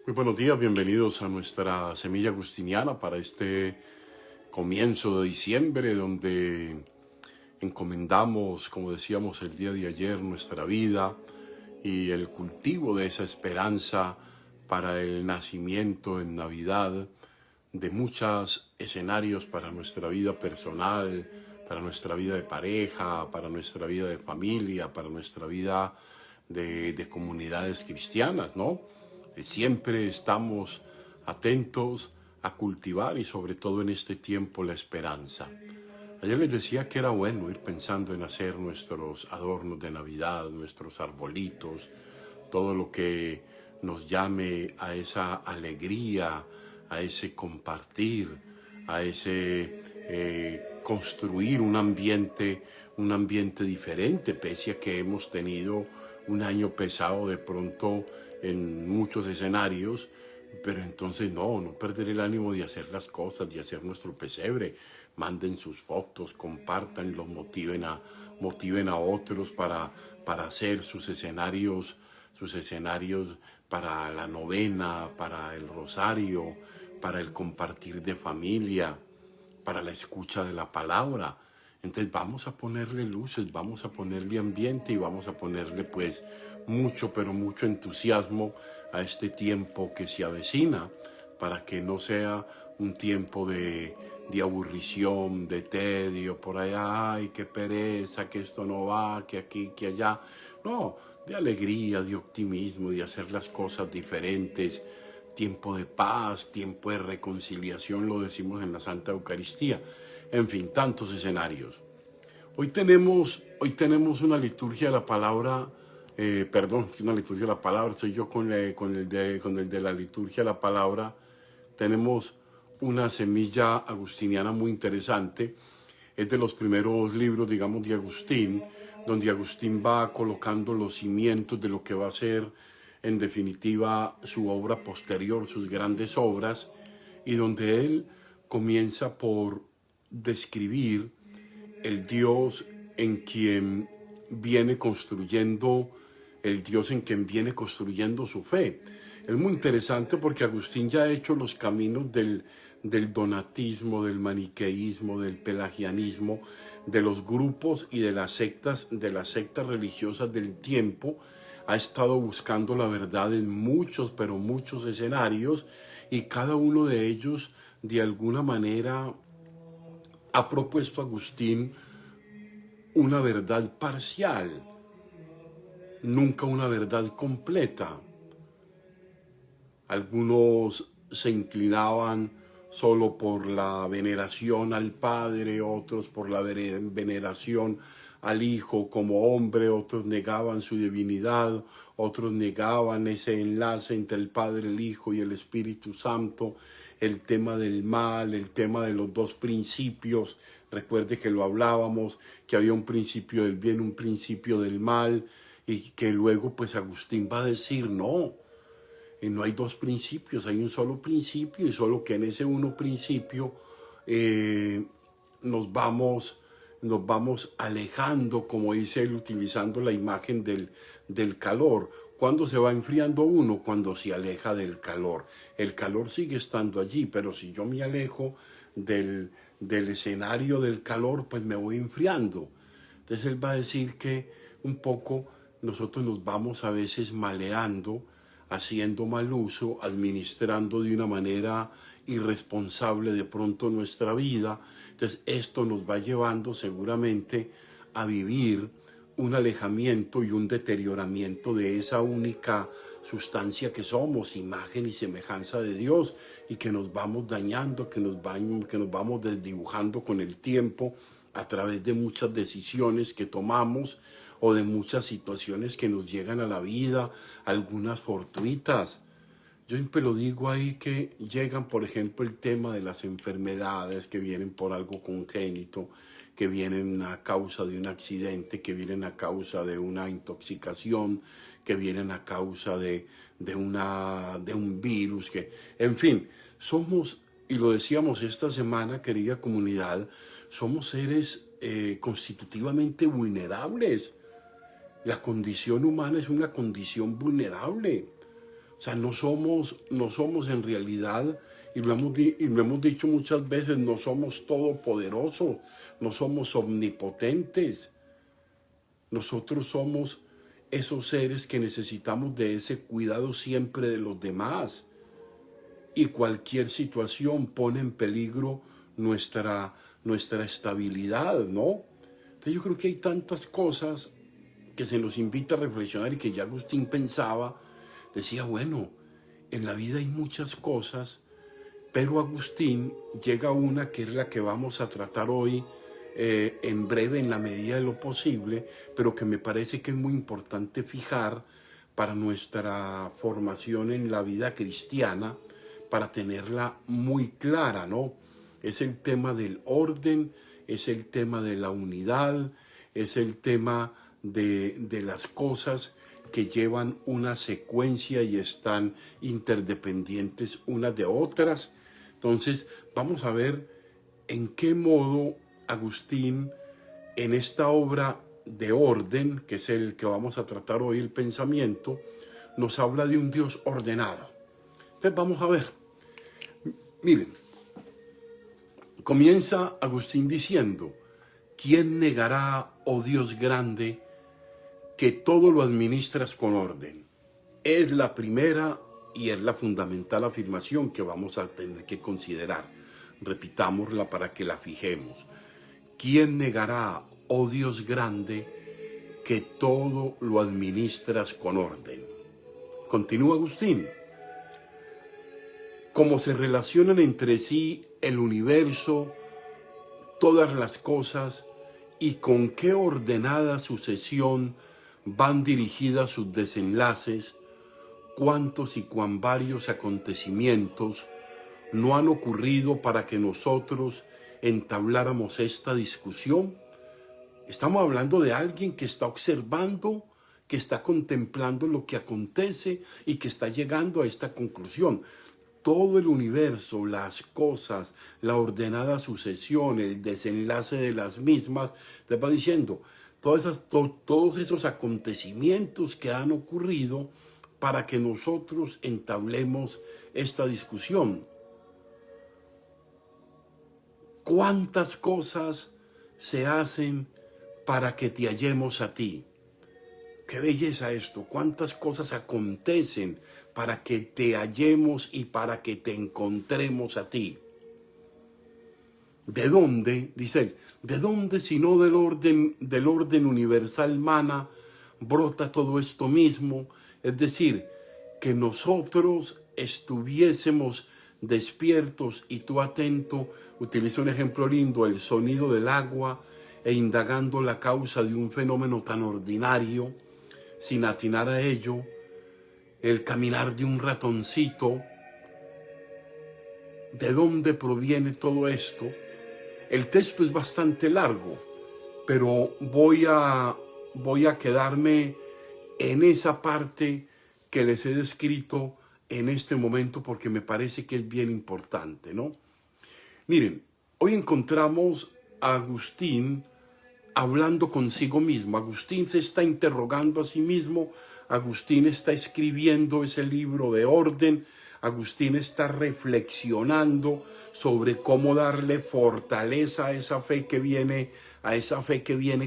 Muy buenos días, bienvenidos a nuestra semilla agustiniana para este comienzo de diciembre, donde encomendamos, como decíamos el día de ayer, nuestra vida y el cultivo de esa esperanza para el nacimiento en Navidad de muchos escenarios para nuestra vida personal, para nuestra vida de pareja, para nuestra vida de familia, para nuestra vida de comunidades cristianas, ¿no? Siempre estamos atentos a cultivar y sobre todo en este tiempo la esperanza. Ayer les decía que era bueno ir pensando en hacer nuestros adornos de Navidad, nuestros arbolitos, todo lo que nos llame a esa alegría, a ese compartir, a ese construir un ambiente diferente, pese a que hemos tenido un año pesado de pronto en muchos escenarios, pero entonces no perder el ánimo de hacer las cosas, de hacer nuestro pesebre. Manden sus fotos, compártanlos, motiven a otros para hacer sus escenarios para la novena, para el rosario, para el compartir de familia, para la escucha de la palabra. Entonces vamos a ponerle luces, vamos a ponerle ambiente y vamos a ponerle pues mucho, pero mucho entusiasmo a este tiempo que se avecina, para que no sea un tiempo de aburrición, de tedio, por allá, ay, qué pereza, que esto no va, que aquí, que allá. No, de alegría, de optimismo, de hacer las cosas diferentes. Tiempo de paz, tiempo de reconciliación, lo decimos en la Santa Eucaristía. En fin, tantos escenarios. Hoy tenemos una liturgia de la palabra, una liturgia de la palabra, estoy yo con el de la liturgia de la palabra. Tenemos una semilla agustiniana muy interesante. Es de los primeros libros, digamos, de Agustín, donde Agustín va colocando los cimientos de lo que va a ser, en definitiva, su obra posterior, sus grandes obras, y donde él comienza por describir el Dios en quien viene construyendo, el Dios en quien viene construyendo su fe. Es muy interesante porque Agustín ya ha hecho los caminos del donatismo, del maniqueísmo, del pelagianismo, de los grupos y de las sectas religiosas del tiempo. Ha estado buscando la verdad en muchos, pero muchos escenarios, y cada uno de ellos, de alguna manera, ha propuesto a Agustín una verdad parcial, nunca una verdad completa. Algunos se inclinaban solo por la veneración al Padre, otros por la veneración al Hijo como hombre, otros negaban su divinidad, otros negaban ese enlace entre el Padre, el Hijo y el Espíritu Santo, el tema del mal, el tema de los dos principios. Recuerde que lo hablábamos, que había un principio del bien, un principio del mal, y que luego pues Agustín va a decir, no, no hay dos principios, hay un solo principio, y solo que en ese uno principio eh, nos vamos alejando, como dice él, utilizando la imagen del calor. ¿Cuándo se va enfriando uno? Cuando se aleja del calor. El calor sigue estando allí, pero si yo me alejo del escenario del calor, pues me voy enfriando. Entonces él va a decir que un poco nosotros nos vamos a veces maleando, haciendo mal uso, administrando de una manera irresponsable de pronto nuestra vida. Entonces esto nos va llevando seguramente a vivir un alejamiento y un deterioramiento de esa única sustancia que somos, imagen y semejanza de Dios, y que nos vamos dañando, que nos vamos desdibujando con el tiempo a través de muchas decisiones que tomamos o de muchas situaciones que nos llegan a la vida, algunas fortuitas. Yo siempre lo digo ahí, que llegan, por ejemplo, el tema de las enfermedades que vienen por algo congénito, que vienen a causa de un accidente, que vienen a causa de una intoxicación, que vienen a causa de un virus, en fin, somos, y lo decíamos esta semana, querida comunidad, somos seres constitutivamente vulnerables. La condición humana es una condición vulnerable. O sea, no somos en realidad, y lo hemos dicho muchas veces, no somos todopoderosos, no somos omnipotentes. Nosotros somos esos seres que necesitamos de ese cuidado siempre de los demás. Y cualquier situación pone en peligro nuestra estabilidad, ¿no? Entonces yo creo que hay tantas cosas que se nos invita a reflexionar y que ya Agustín pensaba, decía, bueno, en la vida hay muchas cosas, pero Agustín llega a una que es la que vamos a tratar hoy en breve, en la medida de lo posible, pero que me parece que es muy importante fijar para nuestra formación en la vida cristiana, para tenerla muy clara, ¿no? Es el tema del orden, es el tema de la unidad, es el tema de las cosas que llevan una secuencia y están interdependientes unas de otras. Entonces, vamos a ver en qué modo Agustín, en esta obra de orden, que es el que vamos a tratar hoy, el pensamiento, nos habla de un Dios ordenado. Entonces, vamos a ver. Miren, comienza Agustín diciendo, ¿quién negará, oh Dios grande, que todo lo administras con orden? Es la primera y es la fundamental afirmación que vamos a tener que considerar. Repitámosla para que la fijemos. ¿Quién negará, oh Dios grande, que todo lo administras con orden? Continúa Agustín. Cómo se relacionan entre sí el universo, todas las cosas, y con qué ordenada sucesión van dirigidas sus desenlaces, cuántos y cuán varios acontecimientos no han ocurrido para que nosotros entabláramos esta discusión. Estamos hablando de alguien que está observando, que está contemplando lo que acontece y que está llegando a esta conclusión. Todo el universo, las cosas, la ordenada sucesión, el desenlace de las mismas, te va diciendo, todos esos acontecimientos que han ocurrido para que nosotros entablemos esta discusión. ¿Cuántas cosas se hacen para que te hallemos a ti? ¡Qué belleza esto! ¿Cuántas cosas acontecen para que te hallemos y para que te encontremos a ti? ¿De dónde, dice él, de dónde sino del orden universal mana brota todo esto mismo? Es decir, que nosotros estuviésemos despiertos y tú atento, utiliza un ejemplo lindo, el sonido del agua e indagando la causa de un fenómeno tan ordinario, sin atinar a ello, el caminar de un ratoncito. ¿De dónde proviene todo esto? El texto es bastante largo, pero voy a quedarme en esa parte que les he descrito en este momento porque me parece que es bien importante, ¿no? Miren, hoy encontramos a Agustín hablando consigo mismo. Agustín se está interrogando a sí mismo, Agustín está escribiendo ese libro de orden, Agustín está reflexionando sobre cómo darle fortaleza a esa fe que viene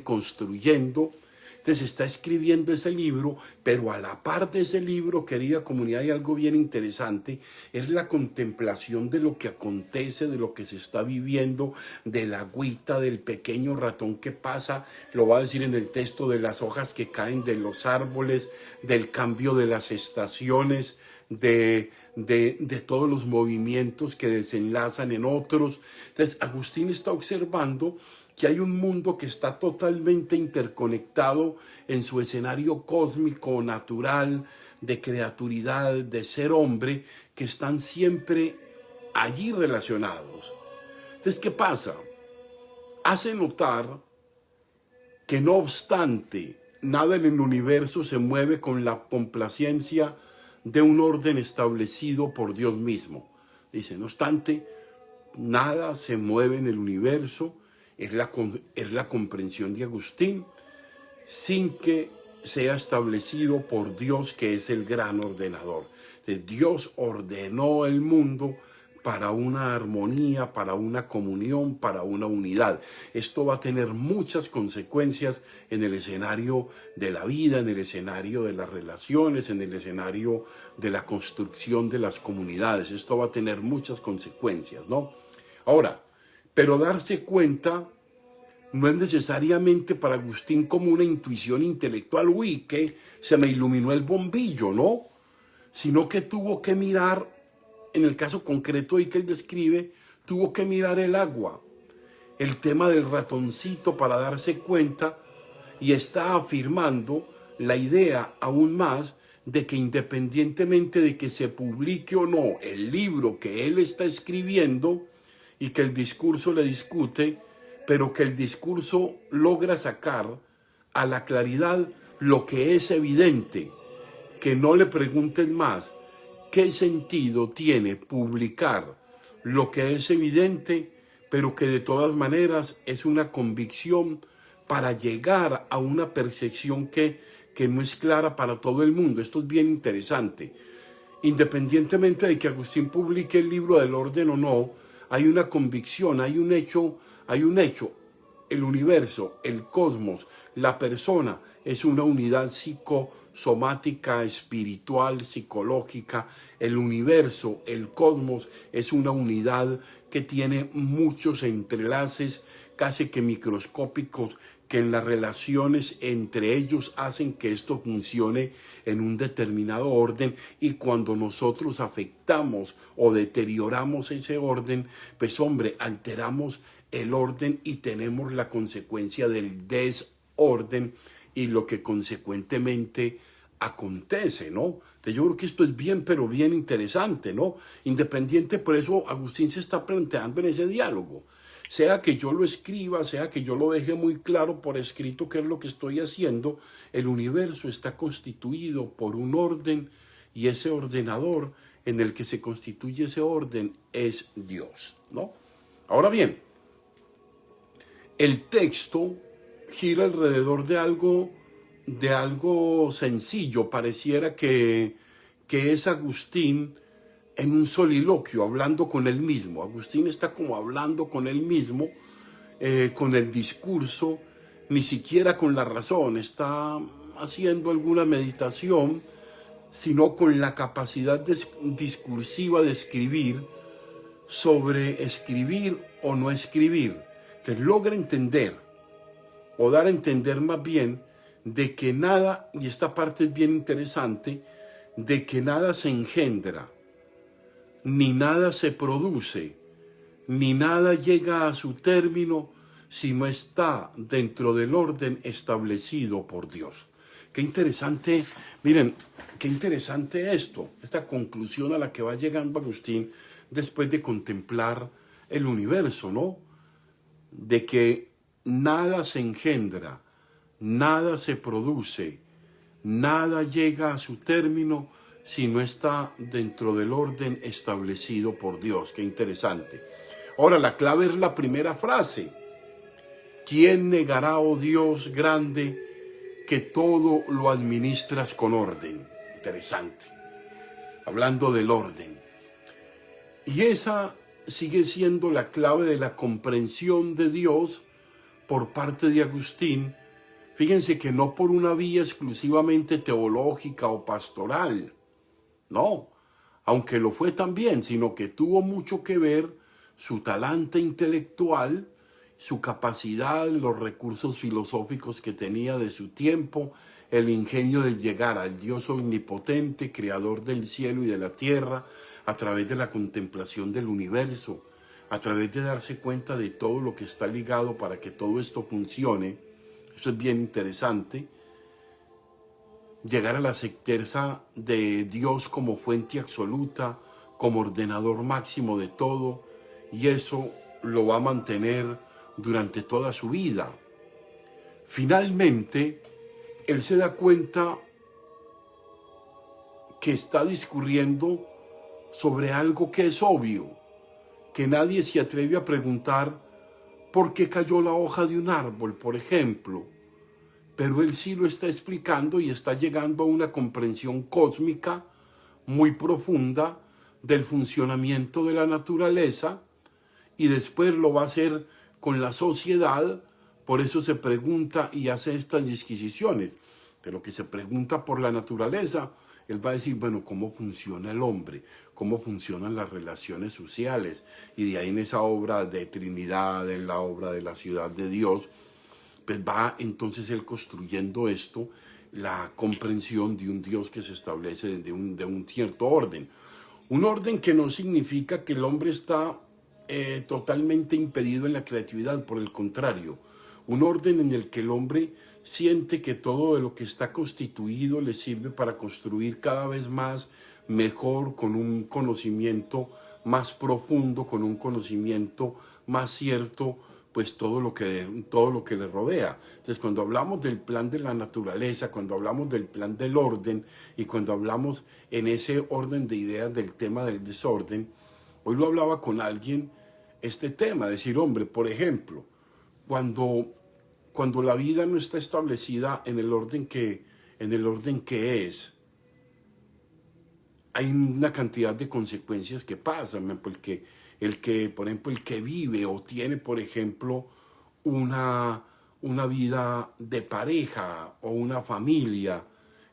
construyendo. Entonces está escribiendo ese libro, pero a la par de ese libro, querida comunidad, hay algo bien interesante, es la contemplación de lo que acontece, de lo que se está viviendo, de la agüita, del pequeño ratón que pasa, lo va a decir en el texto, de las hojas que caen de los árboles, del cambio de las estaciones, de todos los movimientos que desenlazan en otros. Entonces Agustín está observando que hay un mundo que está totalmente interconectado en su escenario cósmico, natural, de creaturidad, de ser hombre, que están siempre allí relacionados. Entonces, ¿qué pasa? Hace notar que no obstante, nada en el universo se mueve con la complacencia de un orden establecido por Dios mismo. Dice, no obstante, nada se mueve en el universo, es la comprensión de Agustín, sin que sea establecido por Dios, que es el gran ordenador. Dios ordenó el mundo para una armonía, para una comunión, para una unidad. Esto va a tener muchas consecuencias en el escenario de la vida, en el escenario de las relaciones, en el escenario de la construcción de las comunidades. Esto va a tener muchas consecuencias, ¿no? Ahora, pero darse cuenta no es necesariamente para Agustín como una intuición intelectual, uy, que se me iluminó el bombillo, ¿no? Sino que tuvo que mirar, en el caso concreto y que él describe, tuvo que mirar el agua, el tema del ratoncito para darse cuenta, y está afirmando la idea aún más de que independientemente de que se publique o no el libro que él está escribiendo y que el discurso le discute, pero que el discurso logra sacar a la claridad lo que es evidente, que no le pregunten más qué sentido tiene publicar lo que es evidente, pero que de todas maneras es una convicción para llegar a una percepción que no es clara para todo el mundo. Esto es bien interesante. Independientemente de que Agustín publique el libro del orden o no, hay una convicción, hay un hecho. El universo, el cosmos, la persona es una unidad psicosomática, espiritual, psicológica. El universo, el cosmos, es una unidad que tiene muchos entrelaces, casi que microscópicos, que en las relaciones entre ellos hacen que esto funcione en un determinado orden, y cuando nosotros afectamos o deterioramos ese orden, pues hombre, alteramos el orden y tenemos la consecuencia del desorden y lo que consecuentemente acontece, ¿no? Entonces yo creo que esto es bien, pero bien interesante, ¿no? Independiente, por eso Agustín se está planteando en ese diálogo. Sea que yo lo escriba, sea que yo lo deje muy claro por escrito qué es lo que estoy haciendo, el universo está constituido por un orden, y ese ordenador en el que se constituye ese orden es Dios, ¿no? Ahora bien, el texto gira alrededor de algo sencillo. Pareciera que es Agustín en un soliloquio, hablando con él mismo. Agustín está como hablando con él mismo, con el discurso, ni siquiera con la razón. Está haciendo alguna meditación, sino con la capacidad discursiva de escribir, sobre escribir o no escribir, que logra entender, o dar a entender más bien, de que nada, y esta parte es bien interesante, de que nada se engendra, ni nada se produce, ni nada llega a su término si no está dentro del orden establecido por Dios. Qué interesante, miren, qué interesante esto, esta conclusión a la que va llegando Agustín después de contemplar el universo, ¿no? De que nada se engendra, nada se produce, nada llega a su término si no está dentro del orden establecido por Dios. Qué interesante. Ahora, la clave es la primera frase. ¿Quién negará, oh Dios grande, que todo lo administras con orden? Interesante. Hablando del orden. Y esa sigue siendo la clave de la comprensión de Dios por parte de Agustín. Fíjense que no por una vía exclusivamente teológica o pastoral, no, aunque lo fue también, sino que tuvo mucho que ver su talante intelectual, su capacidad, los recursos filosóficos que tenía de su tiempo, el ingenio de llegar al Dios omnipotente, creador del cielo y de la tierra, a través de la contemplación del universo, a través de darse cuenta de todo lo que está ligado para que todo esto funcione. Eso es bien interesante. Llegar a la certeza de Dios como fuente absoluta, como ordenador máximo de todo, y eso lo va a mantener durante toda su vida. Finalmente, él se da cuenta que está discurriendo sobre algo que es obvio, que nadie se atreve a preguntar por qué cayó la hoja de un árbol, por ejemplo, pero él sí lo está explicando y está llegando a una comprensión cósmica muy profunda del funcionamiento de la naturaleza, y después lo va a hacer con la sociedad. Por eso se pregunta y hace estas disquisiciones de lo que se pregunta por la naturaleza. Él va a decir, bueno, ¿cómo funciona el hombre? ¿Cómo funcionan las relaciones sociales? Y de ahí en esa obra de Trinidad, en la obra de la ciudad de Dios, pues va entonces él construyendo esto, la comprensión de un Dios que se establece de un cierto orden. Un orden que no significa que el hombre está totalmente impedido en la creatividad, por el contrario, un orden en el que el hombre siente que todo de lo que está constituido le sirve para construir cada vez más, mejor, con un conocimiento más profundo, con un conocimiento más cierto, pues todo lo que le rodea. Entonces, cuando hablamos del plan de la naturaleza, cuando hablamos del plan del orden, y cuando hablamos en ese orden de ideas del tema del desorden, hoy lo hablaba con alguien, este tema, decir, hombre, por ejemplo, cuando la vida no está establecida en el orden que es, hay una cantidad de consecuencias que pasan, porque por ejemplo, el que vive o tiene, por ejemplo, una vida de pareja o una familia,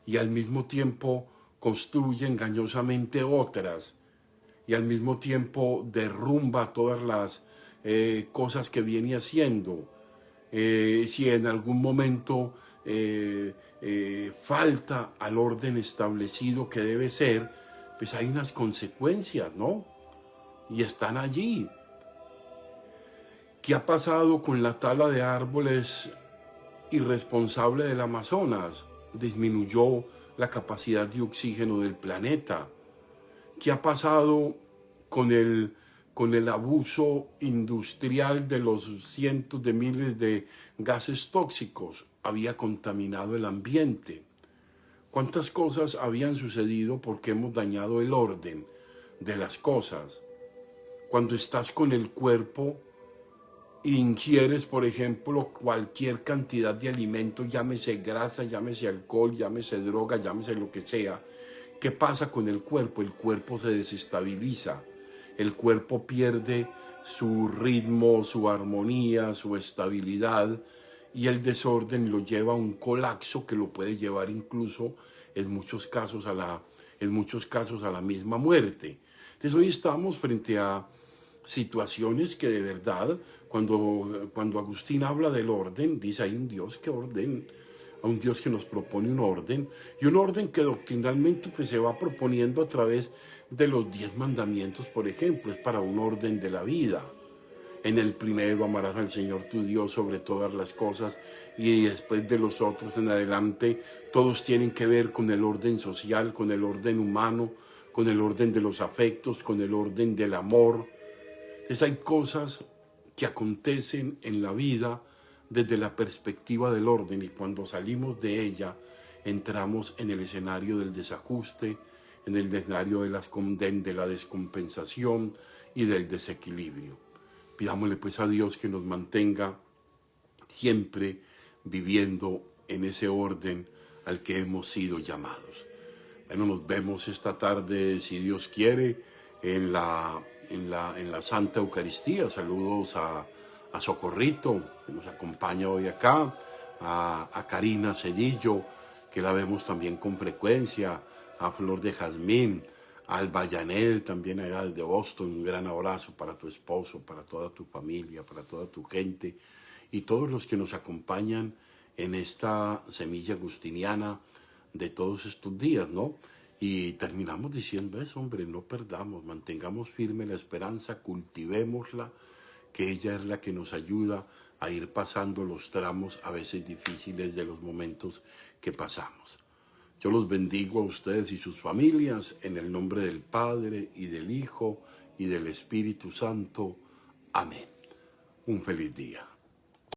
y al mismo tiempo construye engañosamente otras, y al mismo tiempo derrumba todas las cosas que viene haciendo. Si en algún momento falta al orden establecido que debe ser, pues hay unas consecuencias, ¿no? Y están allí. ¿Qué ha pasado con la tala de árboles irresponsable del Amazonas? Disminuyó la capacidad de oxígeno del planeta. ¿Qué ha pasado con el abuso industrial de los cientos de miles de gases tóxicos? Había contaminado el ambiente. ¿Cuántas cosas habían sucedido porque hemos dañado el orden de las cosas? Cuando estás con el cuerpo e ingieres, por ejemplo, cualquier cantidad de alimento, llámese grasa, llámese alcohol, llámese droga, llámese lo que sea, ¿qué pasa con el cuerpo? El cuerpo se desestabiliza, el cuerpo pierde su ritmo, su armonía, su estabilidad, y el desorden lo lleva a un colapso que lo puede llevar incluso en muchos casos a la misma muerte. Entonces hoy estamos frente a situaciones que de verdad, cuando Agustín habla del orden, dice hay un Dios que ordena, a un Dios que nos propone un orden, y un orden que doctrinalmente pues, se va proponiendo a través de los 10 mandamientos, por ejemplo, es para un orden de la vida. En el primero amarás al Señor tu Dios sobre todas las cosas, y después de los otros en adelante todos tienen que ver con el orden social, con el orden humano, con el orden de los afectos, con el orden del amor. Entonces hay cosas que acontecen en la vida desde la perspectiva del orden, y cuando salimos de ella entramos en el escenario del desajuste, en el escenario de la descompensación y del desequilibrio. Pidámosle pues a Dios que nos mantenga siempre viviendo en ese orden al que hemos sido llamados. Bueno, nos vemos esta tarde, si Dios quiere, en la Santa Eucaristía. Saludos a Socorrito, que nos acompaña hoy acá, a Karina Cedillo, que la vemos también con frecuencia, a Flor de Jazmín, al Bayanel, también allá desde Boston. Un gran abrazo para tu esposo, para toda tu familia, para toda tu gente, y todos los que nos acompañan en esta semilla agustiniana de todos estos días, ¿no? Y terminamos diciendo eso, hombre, no perdamos, mantengamos firme la esperanza, cultivémosla, que ella es la que nos ayuda a ir pasando los tramos a veces difíciles de los momentos que pasamos. Yo los bendigo a ustedes y sus familias en el nombre del Padre y del Hijo y del Espíritu Santo. Amén. Un feliz día.